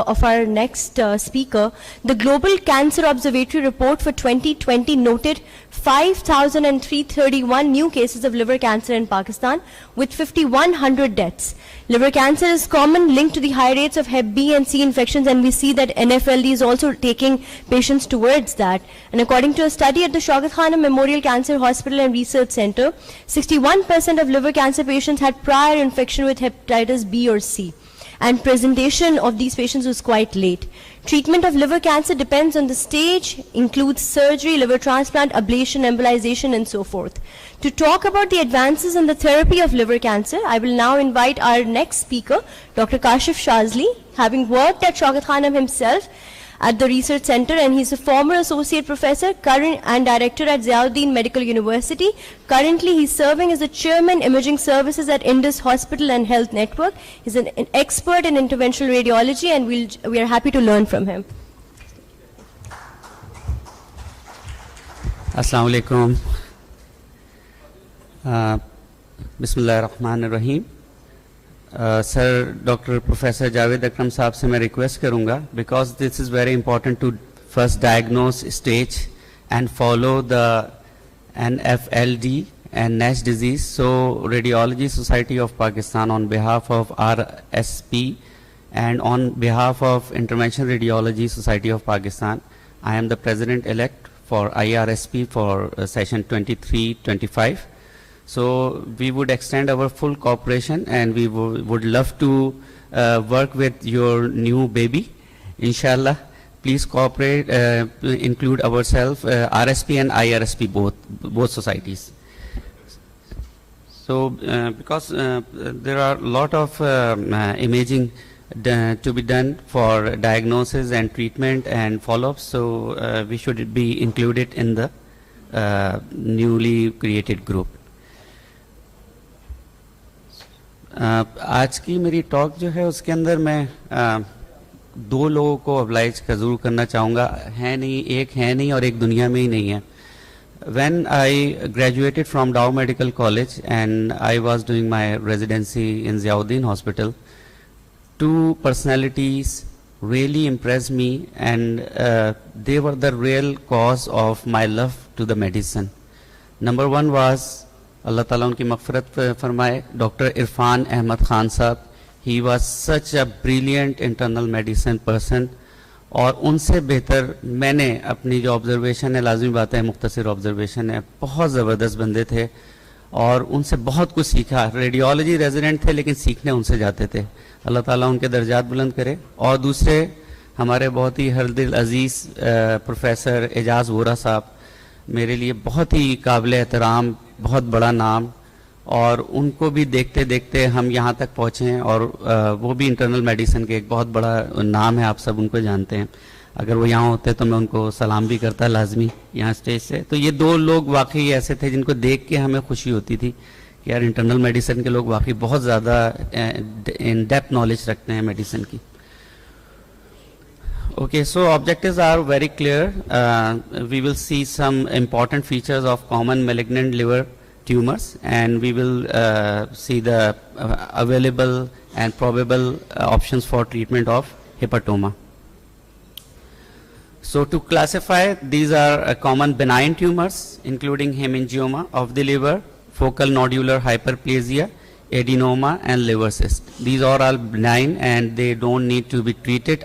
of our next speaker, the Global Cancer Observatory report for 2020 noted 5,331 new cases of liver cancer in Pakistan with 5,100 deaths. Liver cancer is common, linked to the high rates of Hep B and C infections, and we see that NFLD is also taking patients towards that. And according to a study at the Shaukat Khanum Memorial Cancer Hospital and Research Center, 61% of liver cancer patients had prior infection with hepatitis B or C, and presentation of these patients was quite late. Treatment of liver cancer depends on the stage, includes surgery, liver transplant, ablation, embolization, and so forth. To talk about the advances in the therapy of liver cancer, I will now invite our next speaker, Dr. Kashif Shazli, having worked at Shaukat Khanum himself at the Research Center, and he's a former associate professor and director at Ziauddin Medical University. Currently, he's serving as the chairman imaging services at Indus Hospital and Health Network. He's an expert in interventional radiology, and we are happy to learn from him. Assalamu alaikum. Bismillahirrahmanirrahim. Sir doctor professor Javed Akram साहब से मैं request करूंगा, because this is very important to first diagnose stage and follow the NFLD and NASH disease. So Radiology Society of Pakistan, on behalf of RSP and on behalf of Interventional Radiology Society of Pakistan, I am the president-elect for IRSP for session 23-25. So we would extend our full cooperation, and we would love to work with your new baby, inshallah. Please cooperate, include ourselves, RSP and IRSP, both societies. So because there are a lot of imaging to be done for diagnosis and treatment and follow-up, so we should be included in the newly created group. आज की मेरी talk जो है उसके अंदर मैं दो लोगों को ऑब्लाइज ज़रूर करना चाहूँगा, एक है नहीं और एक दुनिया में ही नहीं है. When I graduated from Dow Medical College and I was doing my residency in Ziauddin Hospital, two personalities really impressed me, and they were the real cause of my love to the medicine. Number one was, अल्लाह ताला उनकी मग़फ़िरत फरमाए, doctor Irfan Ahmad Khan साहब. He was such a brilliant internal medicine person, और उनसे बेहतर मैंने अपनी जो ऑब्जर्वेशन है, लाजमी बात है मुख्तसर ऑब्जर्वेशन है, बहुत ज़बरदस्त बंदे थे और उनसे बहुत कुछ सीखा. रेडियोलॉजी रेजिडेंट थे लेकिन सीखने उनसे जाते थे. अल्लाह ताला उनके दर्जात बुलंद करे. और दूसरे हमारे बहुत ही हरदिल अज़ीज़ प्रोफेसर एजाज़ वोरा साहब, मेरे लिए बहुत ही काबिल एहतराम, बहुत बड़ा नाम, और उनको भी देखते देखते हम यहाँ तक पहुँचे हैं. और वो भी इंटरनल मेडिसिन के एक बहुत बड़ा नाम है, आप सब उनको जानते हैं. अगर वो यहाँ होते तो मैं उनको सलाम भी करता लाजमी यहाँ स्टेज से. तो ये दो लोग वाकई ऐसे थे जिनको देख के हमें खुशी होती थी कि यार इंटरनल मेडिसिन के लोग वाकई बहुत ज़्यादा इन डेप्थ नॉलेज रखते हैं मेडिसिन की. Okay, so objectives are very clear. We will see some important features of common malignant liver tumors, and we will see the available and probable options for treatment of hepatoma. So to classify, these are common benign tumors, including hemangioma of the liver, focal nodular hyperplasia, adenoma, and liver cyst. These are all benign, and they don't need to be treated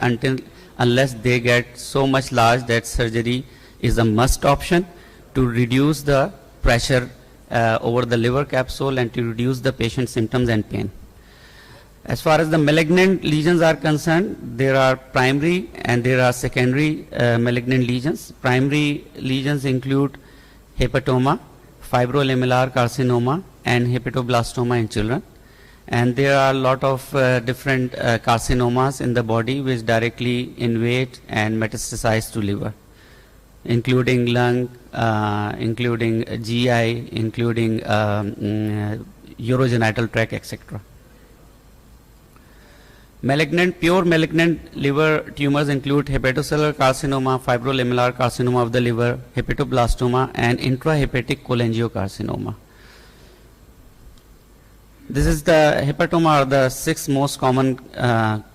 unless they get so much large that surgery is a must option to reduce the pressure over the liver capsule and to reduce the patient's symptoms and pain. As far as the malignant lesions are concerned, there are primary and there are secondary malignant lesions. Primary lesions include hepatoma, fibrolamellar carcinoma, and hepatoblastoma in children. And there are a lot of different carcinomas in the body which directly invade and metastasize to liver, including lung, including GI, including urogenital tract, etc. Pure malignant liver tumors include hepatocellular carcinoma, fibrolamellar carcinoma of the liver, hepatoblastoma, and intrahepatic cholangiocarcinoma. This is the hepatoma are the sixth most common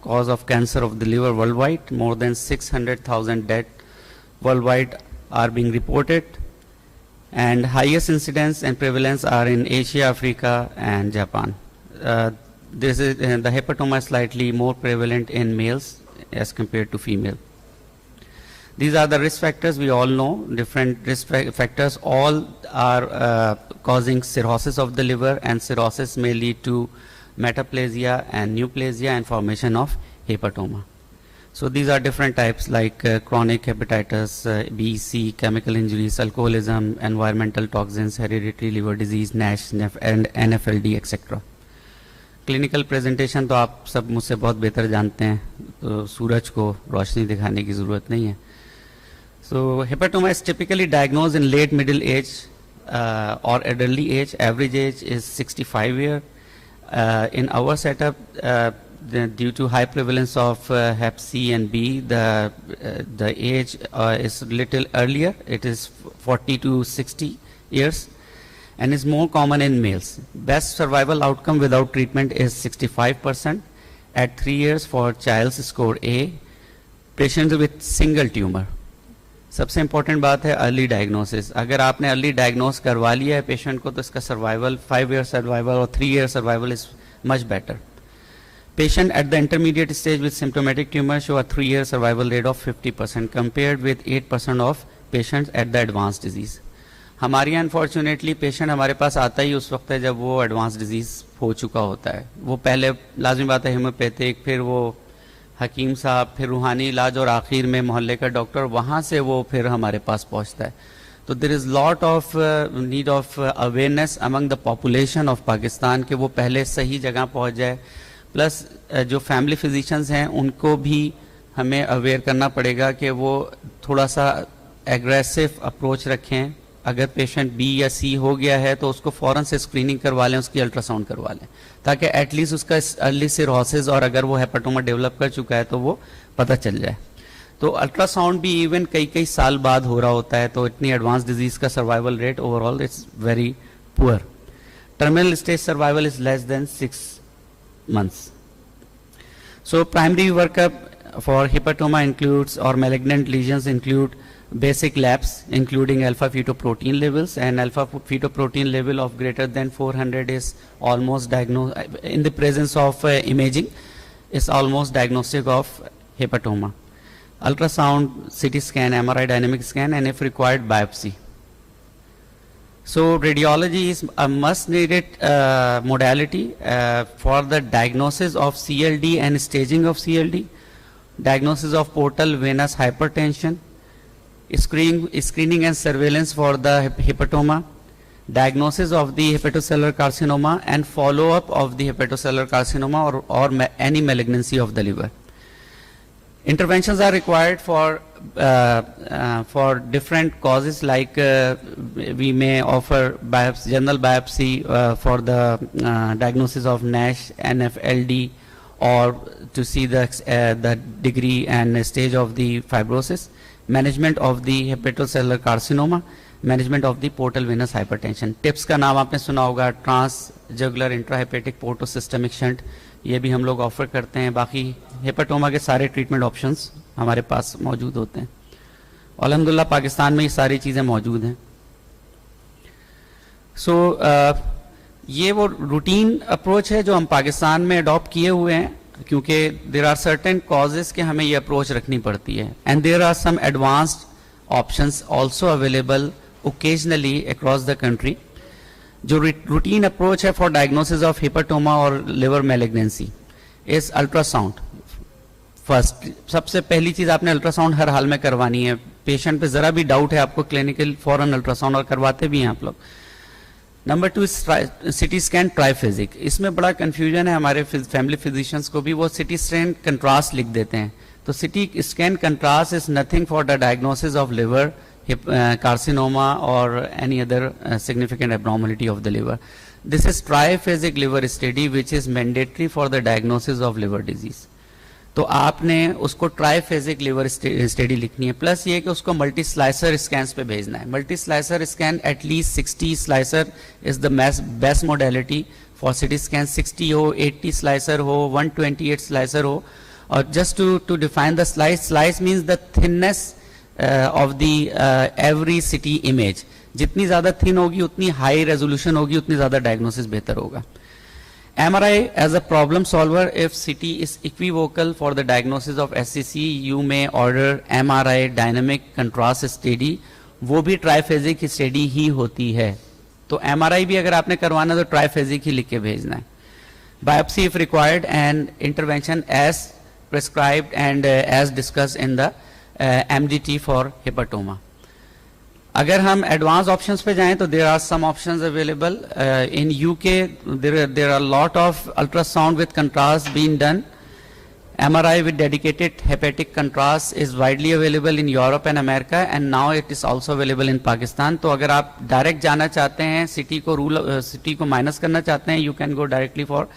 cause of cancer of the liver worldwide. More than 600,000 deaths worldwide are being reported, and highest incidence and prevalence are in Asia, Africa, and Japan. This is the hepatoma is slightly more prevalent in males as compared to female. These are the risk factors. We all know different risk factors. All are causing cirrhosis of the liver, and cirrhosis may lead to metaplasia and neoplasia and formation of hepatoma. So these are different types like chronic hepatitis B, C, chemical injuries, alcoholism, environmental toxins, hereditary liver disease, NASH, and NFLD, etc. Clinical presentation तो आप सब मुझसे बहुत बेहतर जानते हैं, तो सूरज को रोशनी दिखाने की ज़रूरत नहीं है. So hepatoma is typically diagnosed in late middle age or early age. Average age is 65 years. In our setup, due to high prevalence of Hep C and B, the age is little earlier. It is 40 to 60 years. And is more common in males. Best survival outcome without treatment is 65% at 3 years for Child's score A, patients with single tumor. सबसे important बात है early diagnosis. अगर आपने early diagnose करवा लिया है patient को, तो इसका सर्वाइवल 5 year सर्वाइवल और 3 year survival is much better. Patient at the intermediate stage with symptomatic tumor show a 3 year survival rate of 50% compared with 8% of patients at the advanced disease. हमारी unfortunately patient हमारे पास आता ही उस वक्त है जब वो advance disease हो चुका होता है. वो पहले लाजमी बात है हेमोपैथिक, फिर वो हकीम साहब, फिर रूहानी इलाज और आखिर में मोहल्ले का डॉक्टर, वहाँ से वो फिर हमारे पास पहुँचता है. तो there is lot of need of awareness among the population of Pakistan कि वो पहले सही जगह पहुँच जाए. प्लस जो फैमिली फिजिशियंस हैं उनको भी हमें अवेयर करना पड़ेगा कि वो थोड़ा सा एग्रेसिव अप्रोच रखें. अगर पेशेंट बी या सी हो गया है तो उसको फ़ौरन से स्क्रीनिंग करवा लें, उसकी अल्ट्रासाउंड करवा लें, ताकि एटलीस्ट उसका अर्ली सिरोसिस और अगर वो हेपेटोमा डेवलप कर चुका है तो वो पता चल जाए. तो अल्ट्रासाउंड भी इवन कई साल बाद हो रहा होता है, तो इतनी एडवांस डिजीज़ का survival rate overall it's very poor. Terminal stage survival is less than 6 months. So primary workup for hepatoma includes, or malignant lesions include, basic labs including alpha fetoprotein levels, and alpha fetoprotein level of greater than 400 is almost diagnosed in the presence of imaging is almost diagnostic of hepatoma. Ultrasound, CT scan, MRI dynamic scan, and if required biopsy. So radiology is a must needed modality for the diagnosis of CLD and staging of CLD, diagnosis of portal venous hypertension, screening and surveillance for the hepatoma, diagnosis of the hepatocellular carcinoma, and follow-up of the hepatocellular carcinoma or any malignancy of the liver. Interventions are required for different causes, like we may offer general biopsy for the diagnosis of NASH, NFLD, or to see the degree and stage of the fibrosis, management of the hepatocellular carcinoma, management of the portal venous hypertension. Tips का नाम आपने सुना होगा, trans जगुलर intrahepatic portosystemic shunt, ये भी हम लोग offer करते हैं. बाकी हेपेटोमा के सारे ट्रीटमेंट ऑप्शंस हमारे पास मौजूद होते हैं. अल्हम्दुलिल्लाह पाकिस्तान में ये सारी चीज़ें मौजूद हैं. सो ये वो रूटीन अप्रोच है जो हम पाकिस्तान में अडॉप्ट किए हुए हैं, क्योंकि देर आर सर्टेन कॉजेज के हमें ये अप्रोच रखनी पड़ती है. And there are some advanced options also available occasionally across the country. जो रूटीन अप्रोच है फॉर डायग्नोसिस ऑफ हेपेटोमा और liver malignancy is ultrasound. First, सबसे पहली चीज़ आपने अल्ट्रासाउंड हर हाल में करवानी है. पेशेंट पे ज़रा भी डाउट है आपको क्लिनिकल फॉरन अल्ट्रासाउंड, और करवाते भी हैं आप लोग. Number 2 CT scan triphasic. इसमें बड़ा कन्फ्यूजन है हमारे फैमिली फिजिशियंस को भी. वो सिटी स्कैन कंट्रास्ट लिख देते हैं. तो CT scan contrast is nothing for the diagnosis of liver carcinoma or any other significant abnormality of the liver. This is triphasic liver study which is mandatory for the diagnosis of liver disease. तो आपने उसको triphasic liver study लिखनी है. Plus ये कि उसको multi slicer scans पे भेजना है. Multi slicer scan at least 60 slicer is the best modality for CT scan 60 हो, 80 स्लाइसर हो, 128 स्लाइसर हो. और just to define the slice means the thinness of the every CT image. जितनी ज़्यादा थिन होगी उतनी हाई रेजोल्यूशन होगी, उतनी ज़्यादा डायग्नोसिस बेहतर होगा. MRI as a problem solver, if CT is equivocal for the diagnosis of SCC, you may order MRI dynamic contrast study. वो भी ट्राइफेजिक स्टडी ही होती है. तो MRI भी अगर आपने करवाना तो ट्राइफेजिक ही लिख के भेजना है. Biopsy if required and intervention as prescribed and as discussed in the MDT for hepatoma. अगर हम एडवांस ऑप्शंस पे जाएं तो there are some options available in UK. There are lot of ultrasound with contrast being done. MRI with dedicated hepatic contrast is widely available in Europe and America and now it is also available in Pakistan. तो अगर आप direct जाना चाहते हैं, city को minus करना चाहते हैं, you can go directly for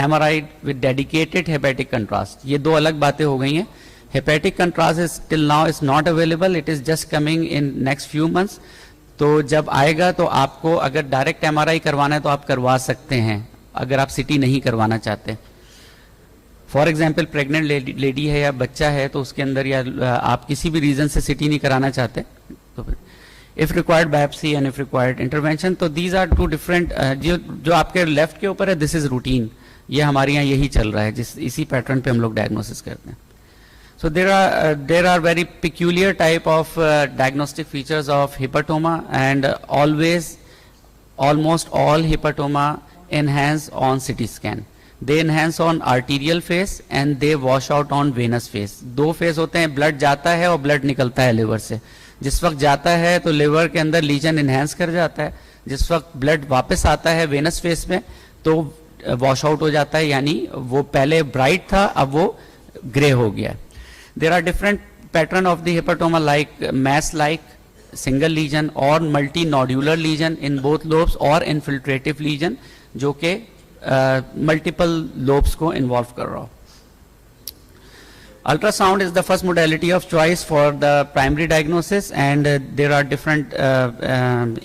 MRI with dedicated hepatic contrast. ये दो अलग बातें हो गई हैं. Hepatic contrast is till now is not available. It is just coming in next few months. तो जब आएगा तो आपको अगर डायरेक्ट MRI करवाना है तो आप करवा सकते हैं अगर आप सिटी नहीं करवाना चाहते. फॉर एग्जाम्पल प्रेग्नेंट लेडी है या बच्चा है तो उसके अंदर या आप किसी भी रीजन से सिटी नहीं कराना चाहते तो if required biopsy and if required intervention. तो दीज आर टू डिफरेंट. जो आपके लेफ्ट के ऊपर है दिस इज रूटीन. ये हमारे यहाँ यही चल रहा है, इसी पैटर्न पे हम लोग डायग्नोसिस करते हैं. So there are very peculiar type of diagnostic features of hepatoma and almost all hepatoma enhance on CT scan. They enhance on arterial phase and they wash out on venous phase. दो phase होते हैं, blood जाता है और blood निकलता है liver से. जिस वक्त जाता है तो लिवर के अंदर लीजन enhance कर जाता है. जिस वक्त ब्लड वापस आता है वेनस फेज में तो वॉश आउट हो जाता है, यानी वो पहले ब्राइट था अब वो ग्रे हो गया. There are different pattern of the hepatoma like mass-like single lesion or multinodular lesion in both lobes or infiltrative lesion जो के multiple lobes को involve कर रहा हो. Ultrasound is the first modality of choice for the primary diagnosis and there are different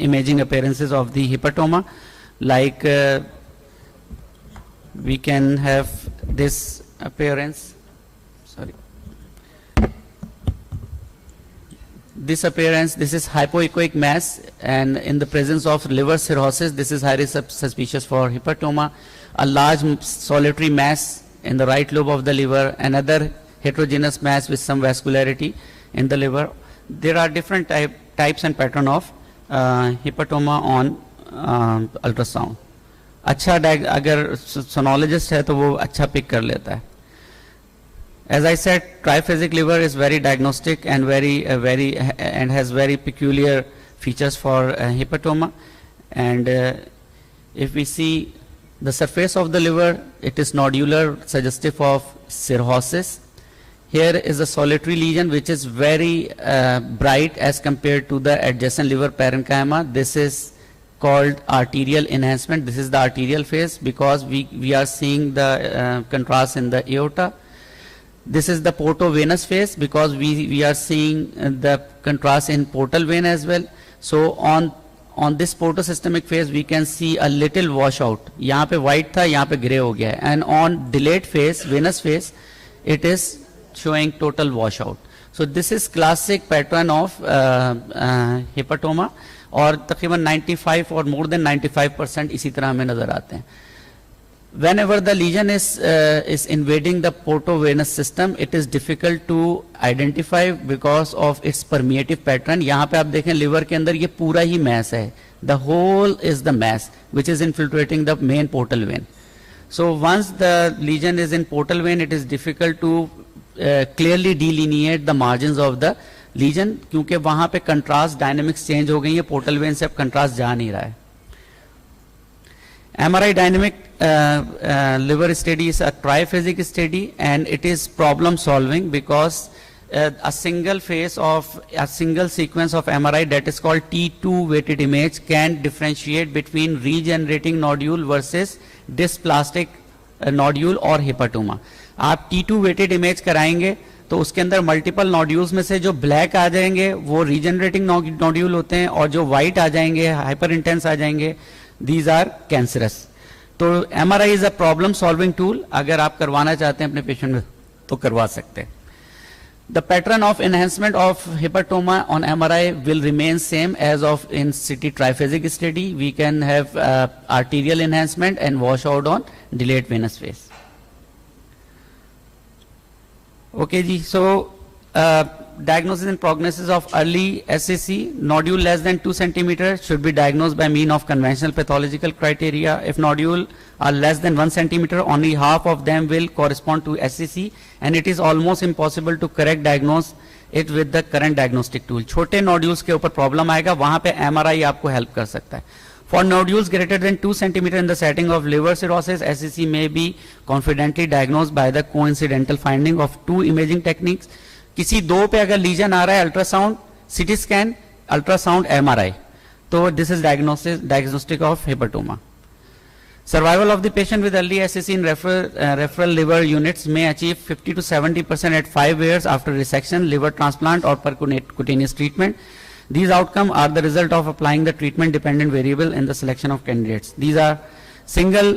imaging appearances of the hepatoma like we can have this appearance. Sorry. This appearance, this is hypoechoic mass and in the presence of liver cirrhosis, this is highly suspicious for hepatoma. A large solitary mass in the right lobe of the liver, another heterogeneous mass with some vascularity in the liver. There are different types and pattern of hepatoma on ultrasound. अच्छा अगर sonologist है तो वो अच्छा pick कर लेता है. As I said, triphasic liver is very diagnostic and and has very peculiar features for hepatoma. And if we see the surface of the liver, it is nodular, suggestive of cirrhosis. Here is a solitary lesion which is very bright as compared to the adjacent liver parenchyma. This is called arterial enhancement. This is the arterial phase because we are seeing the contrast in the aorta. This is the portovenous phase because we are seeing the contrast in portal vein as well. So on this portosystemic phase we can see a little washout. यहाँ पे white था, यहाँ पे grey हो गया है. And on delayed phase, venous phase, it is showing total washout. So this is classic pattern of hepatoma और तकरीबन 95 और more than 95% इसी तरह हमें नजर आते हैं. Whenever the lesion is invading the portovenous system, it is difficult to identify because of its permeative pattern. यहाँ पे आप देखें liver के अंदर ये पूरा ही mass है. The whole is the mass which is infiltrating the main portal vein. So once the lesion is in portal vein, it is difficult to clearly delineate the margins of the lesion क्योंकि वहाँ पे contrast dynamics change हो गई है. portal vein से अब contrast जा नहीं रहा है. MRI dynamic liver study is a triphasic study and it is problem solving because a single phase of a single sequence of MRI that is called T2 weighted image can differentiate between regenerating nodule versus dysplastic nodule or hepatoma. आप T2 weighted image कराएंगे तो उसके अंदर multiple nodules में से जो black आ जाएंगे वो रीजनरेटिंग नोड्यूल होते हैं और जो व्हाइट आ जाएंगे हाइपर इंटेंस आ जाएंगे these are cancerous. तो MRI is a problem solving tool, अगर आप करवाना चाहते हैं अपने पेशेंट में तो करवा सकते हैं. The pattern of enhancement of hepatoma on MRI will remain same as of in CT triphasic study. We can have arterial enhancement and washout on delayed venous phase. Okay, ji. So diagnosis and prognosis of early SCC, nodule less than 2 centimeter should be diagnosed by mean of conventional pathological criteria. If nodule are less than 1 centimeter, only half of them will correspond to SCC, and it is almost impossible to correct diagnose it with the current diagnostic tool. छोटे nodules के ऊपर problem आएगा, वहाँ पे MRI आपको help कर सकता है. For nodules greater than 2 centimeter in the setting of liver cirrhosis, SCC may be confidently diagnosed by the coincidental finding of 2 imaging techniques. किसी 2 पे अगर लीजन आ रहा है, ultrasound, CT scan, ultrasound, MRI, तो this is diagnostic of hepatoma. Survival of the patient with early SCC in referral liver units may achieve 50 to 70% at 5 years after resection, liver transplant or percutaneous treatment. These outcomes are the result of applying the treatment dependent variable in the selection of candidates. These are single,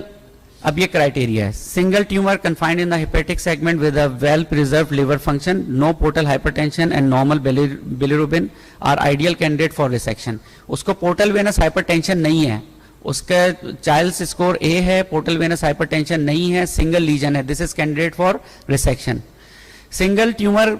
अब ये criteria है, single tumor confined in the hepatic segment with a well preserved liver function, no portal hypertension and normal bilirubin are ideal candidate for resection. उसको portal venous hypertension नहीं है, उसका child's score A है, portal venous hypertension नहीं है, single lesion है, this is candidate for resection. Single tumour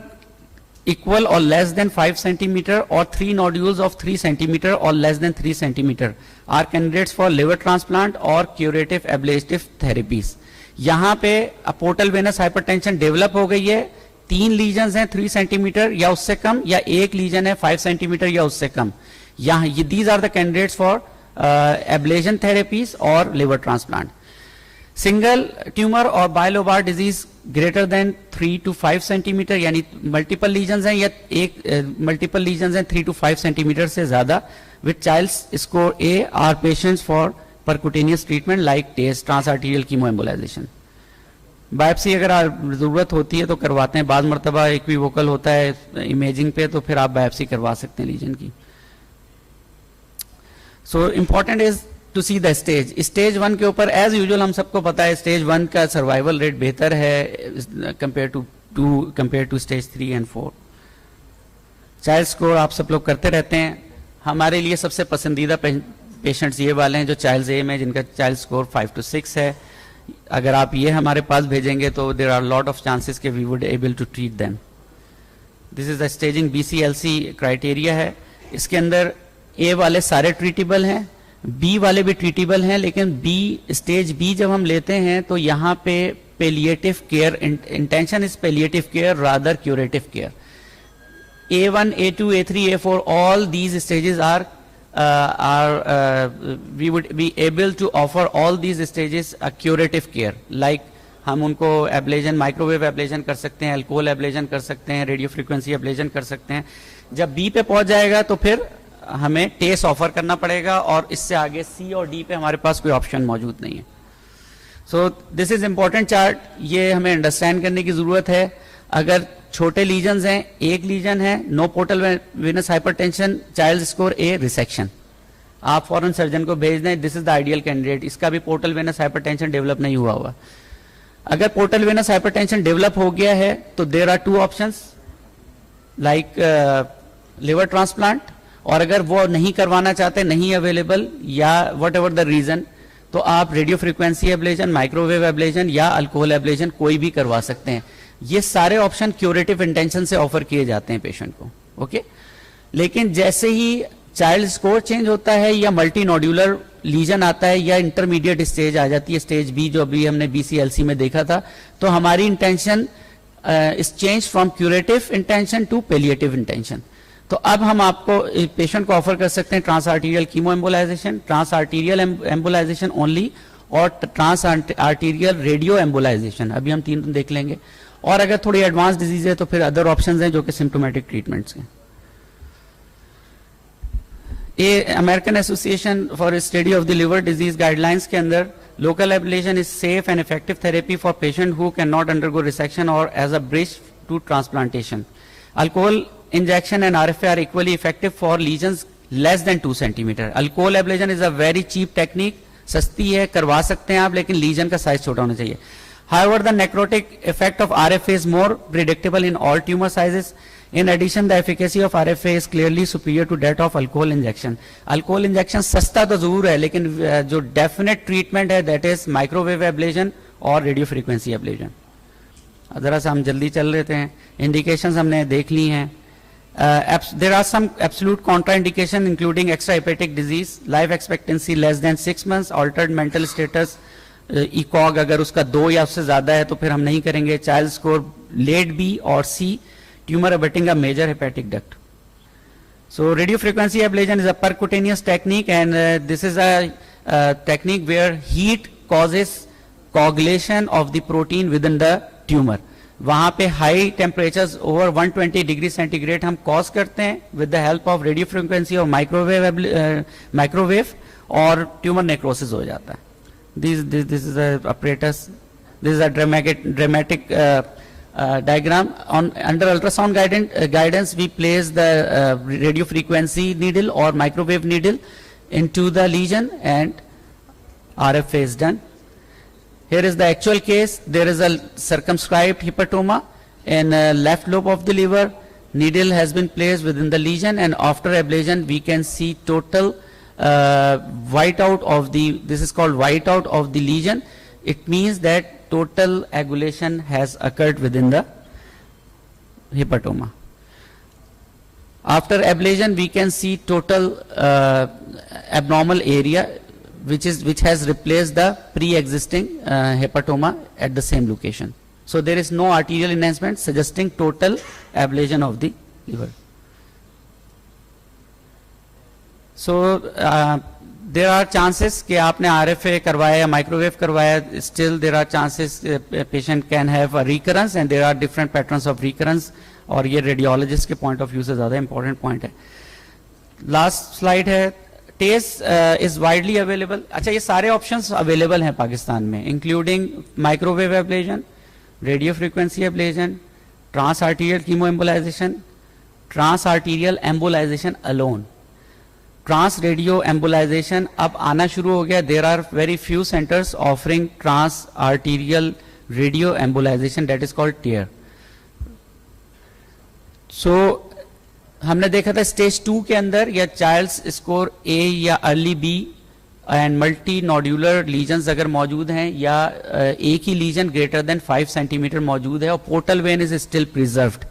equal और less than 5 centimetre और 3 नोड्यूल्स ऑफ 3 सेंटीमीटर और less than 3 centimetre are candidates for liver transplant और क्यूरेटिव एब्लेटिव थेरेपीज. यहाँ पे पोर्टल वेनस हाइपरटेंशन डेवलप हो गई है, 3 लीजन हैं 3 सेंटीमीटर या उससे कम, या 1 लीजन है 5 सेंटीमीटर या उससे कम. यहाँ ये these are the candidates for ablation therapies or liver transplant. Single tumor or bilobar disease greater than 3 to 5 centimeter, यानी multiple lesions हैं या एक multiple lesions हैं 3 to 5 centimeter से ज़्यादा with child's score A are patients for percutaneous treatment like TACE, transarterial chemoembolization. Biopsy अगर ज़रूरत होती है तो करवाते हैं, बाद मरतबा इक्विवोकल होता है इमेजिंग पे तो फिर आप बायोप्सी करवा सकते हैं लीजन की. So important is to see the stage. Stage 1 के ऊपर as usual हम सबको पता है stage 1 का survival rate बेहतर है compared to stage 3 and 4. Child score आप सब लोग करते रहते हैं. हमारे लिए सबसे पसंदीदा पेशेंट्स ये वाले हैं जो चाइल्ड ए में जिनका चाइल्ड स्कोर 5 to 6 है. अगर आप ये हमारे पास भेजेंगे तो there are lot of chances कि we would able to treat them. This is the staging BCLC criteria है. इसके अंदर ए वाले सारे ट्रीटेबल हैं, बी वाले भी ट्रीटेबल हैं, लेकिन बी स्टेज बी जब हम लेते हैं तो यहाँ पे palliative care, intention is palliative care rather curative care. A1, A2, A3, A4 all these stages are we would be able to offer all these stages a curative care, like हम उनको ablation, microwave ablation कर सकते हैं, alcohol ablation कर सकते हैं, radio frequency ablation कर सकते हैं. जब बी पे पहुंच जाएगा तो फिर हमें टेस ऑफर करना पड़ेगा और इससे आगे सी और डी पे हमारे पास कोई ऑप्शन मौजूद नहीं है. So this is important chart, ये हमें अंडरस्टैंड करने की जरूरत है. अगर छोटे लीजन्स हैं, एक लीजन है, no portal venous hypertension, child score A, resection, आप फॉरेन सर्जन को भेज दें, this is the ideal candidate. इसका भी पोर्टल वेनस हाइपरटेंशन डेवलप नहीं हुआ हुआ. अगर पोर्टल वेनस हाइपरटेंशन डेवलप हो गया है तो there are 2 options like liver transplant, और अगर वो नहीं करवाना चाहते, नहीं अवेलेबल या वट एवर द रीजन, तो आप radio frequency ablation, microwave ablation या अल्कोहल एब्लेजन कोई भी करवा सकते हैं. ये सारे ऑप्शन क्यूरेटिव इंटेंशन से ऑफर किए जाते हैं पेशेंट को. ओके, लेकिन जैसे ही चाइल्ड स्कोर चेंज होता है या मल्टी नोड्यूलर लीजन आता है या इंटरमीडिएट स्टेज आ जाती है, स्टेज बी जो अभी हमने BCLC में देखा था, तो हमारी intention is change from curative intention to palliative intention. तो अब हम आपको पेशेंट को ऑफर कर सकते हैं trans arterial chemo embolisation, trans arterial embolisation only, और ट्रांस आर्टीरियल रेडियो एम्बोलाइजेशन. अभी हम 3 देख लेंगे. और अगर थोड़ी एडवांस डिजीज है तो फिर अदर ऑप्शंस हैं जो कि सिम्टोमेटिक ट्रीटमेंट्स हैं. ये American association for study of the liver disease guidelines के अंदर local ablation is safe and effective therapy for patient who can not undergo resection और as a bridge to transplantation. Alcohol injection and RFA are equally effective for lesions less than 2 centimeter. Alcohol ablation is a very cheap technique सस्ती है, करवा सकते हैं आप, लेकिन legion का size छोटा होना चाहिए. However, the necrotic effect of RFA is more predictable in all tumor sizes. In addition, the efficacy of RFA is clearly superior to that of alcohol injection. Alcohol injection सस्ता तो जरूर है, लेकिन जो definite treatment है that is microwave ablation और radio frequency ablation. जरा सा हम जल्दी चल लेते हैं. Indications हमने देख ली हैं. There are some absolute contraindication including extrahepatic disease, life expectancy less than 6 months, altered mental status, ECOG अगर उसका 2 या उससे ज्यादा है तो फिर हम नहीं करेंगे. चाइल्ड स्कोर लेट बी और C, tumour abutting a major hepatic duct. So radio frequency ablation is a percutaneous technique, and this is a technique where heat causes coagulation of the protein within the tumor. वहां पे high temperatures over 120 degree centigrade हम cause करते हैं with the help of radio frequency और microwave, और tumour necrosis हो जाता है. This is a apparatus. This is a dramatic diagram. Under ultrasound guidance, we place the radio frequency needle or microwave needle into the lesion, and RFA is done. Here is the actual case. There is a circumscribed hepatoma in left lobe of the liver. Needle has been placed within the lesion, and after ablation, we can see total whiteout of the, this is called whiteout of the lesion. It means that total coagulation has occurred within the hepatoma. After ablation, we can see total abnormal area which has replaced the pre-existing hepatoma at the same location. So there is no arterial enhancement, suggesting total ablation of the liver. So there are chances कि आपने RFA करवाया या microwave करवाया, still there are chances patient can have a recurrence, and there are different patterns of recurrence, और ये radiologist के point of view से ज्यादा इंपॉर्टेंट पॉइंट है. लास्ट स्लाइड है. TACE is widely available. अच्छा, ये सारे ऑप्शंस अवेलेबल हैं पाकिस्तान में, including microwave ablation, radio frequency ablation, trans arterial chemo embolisation, trans arterial embolisation alone. Trans radio embolisation अब आना शुरू हो गया. There are very few centres offering trans arterial radio embolisation, that is called TARE. So हमने देखा था stage 2 के अंदर या चाइल्ड स्कोर ए या early B and multi nodular lesions अगर मौजूद हैं, या एक ही लीजन ग्रेटर देन 5 सेंटीमीटर मौजूद है और portal vein is still preserved,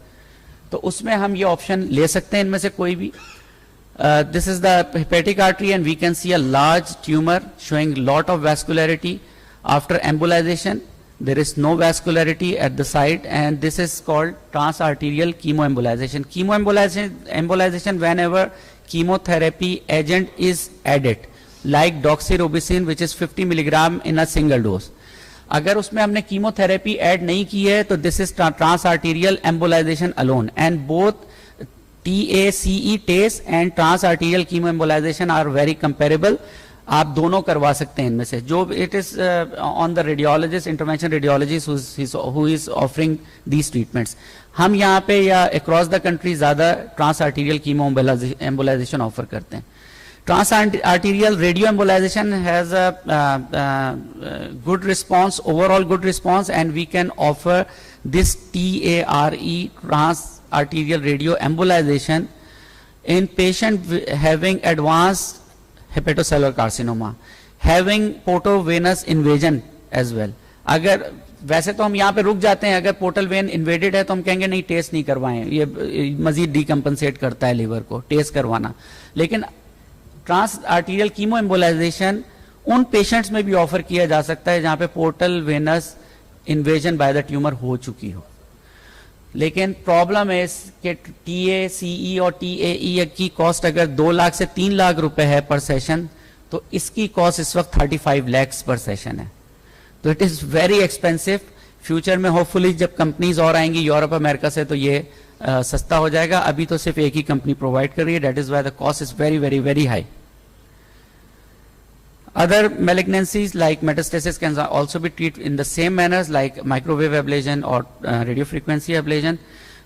तो उसमें हम ये ऑप्शन ले सकते हैं इनमें से कोई भी. This is the hepatic artery, and we can see a large tumour showing lot of vascularity. After embolization there is no vascularity at the site, and this is called transarterial chemoembolization. Chemoembolization whenever chemotherapy agent is added, like doxorubicin which is 50 milligram in a single dose. अगर उसमें हमने chemotherapy add नहीं की है तो this is transarterial embolisation alone, and both TACE TACE and transarterial chemoembolisation are very comparable. आप दोनों करवा सकते हैं इनमें से, जो it is on the radiologist, intervention radiologist who is offering these treatments. हम यहाँ पे या अक्रॉस द कंट्री ज्यादा trans arterial chemo embolisation offer करते हैं. Trans arterial radio embolisation has a good response, overall good response, and we can offer this TARE trans arterial radio embolization in patient having advanced hepatocellular carcinoma, having portovenous invasion as well. अगर वैसे तो हम यहाँ पे रुक जाते हैं, अगर पोर्टल वेन इन्वेडेड है तो हम कहेंगे नहीं टेस्ट नहीं करवाएं, ये मजीद डिकम्पनसेट करता है लिवर को, टेस्ट करवाना. लेकिन ट्रांस आर्टीरियल कीमो एम्बोलाइजेशन उन पेशेंट्स में भी ऑफर किया जा सकता है जहां पे portal venous invasion by the tumour हो चुकी हो. लेकिन प्रॉब्लम है कि TACE और TAE की कॉस्ट अगर 2 लाख से 3 लाख रुपए है पर सेशन, तो इसकी कॉस्ट इस वक्त 35 लाख पर सेशन है. तो it is very expensive. Future में होपफुली जब कंपनीज और आएंगी यूरोप अमेरिका से तो ये सस्ता हो जाएगा. अभी तो सिर्फ एक ही कंपनी प्रोवाइड कर रही है, that is why the cost is very very very high. Other malignancies like metastasis can also be treated in the same manners like microwave ablation or radiofrequency ablation.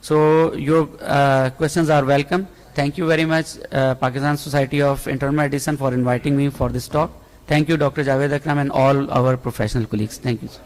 So your questions are welcome. Thank you very much, Pakistan Society of Internal Medicine, for inviting me for this talk. Thank you, Dr. Javed Akram and all our professional colleagues. Thank you, sir.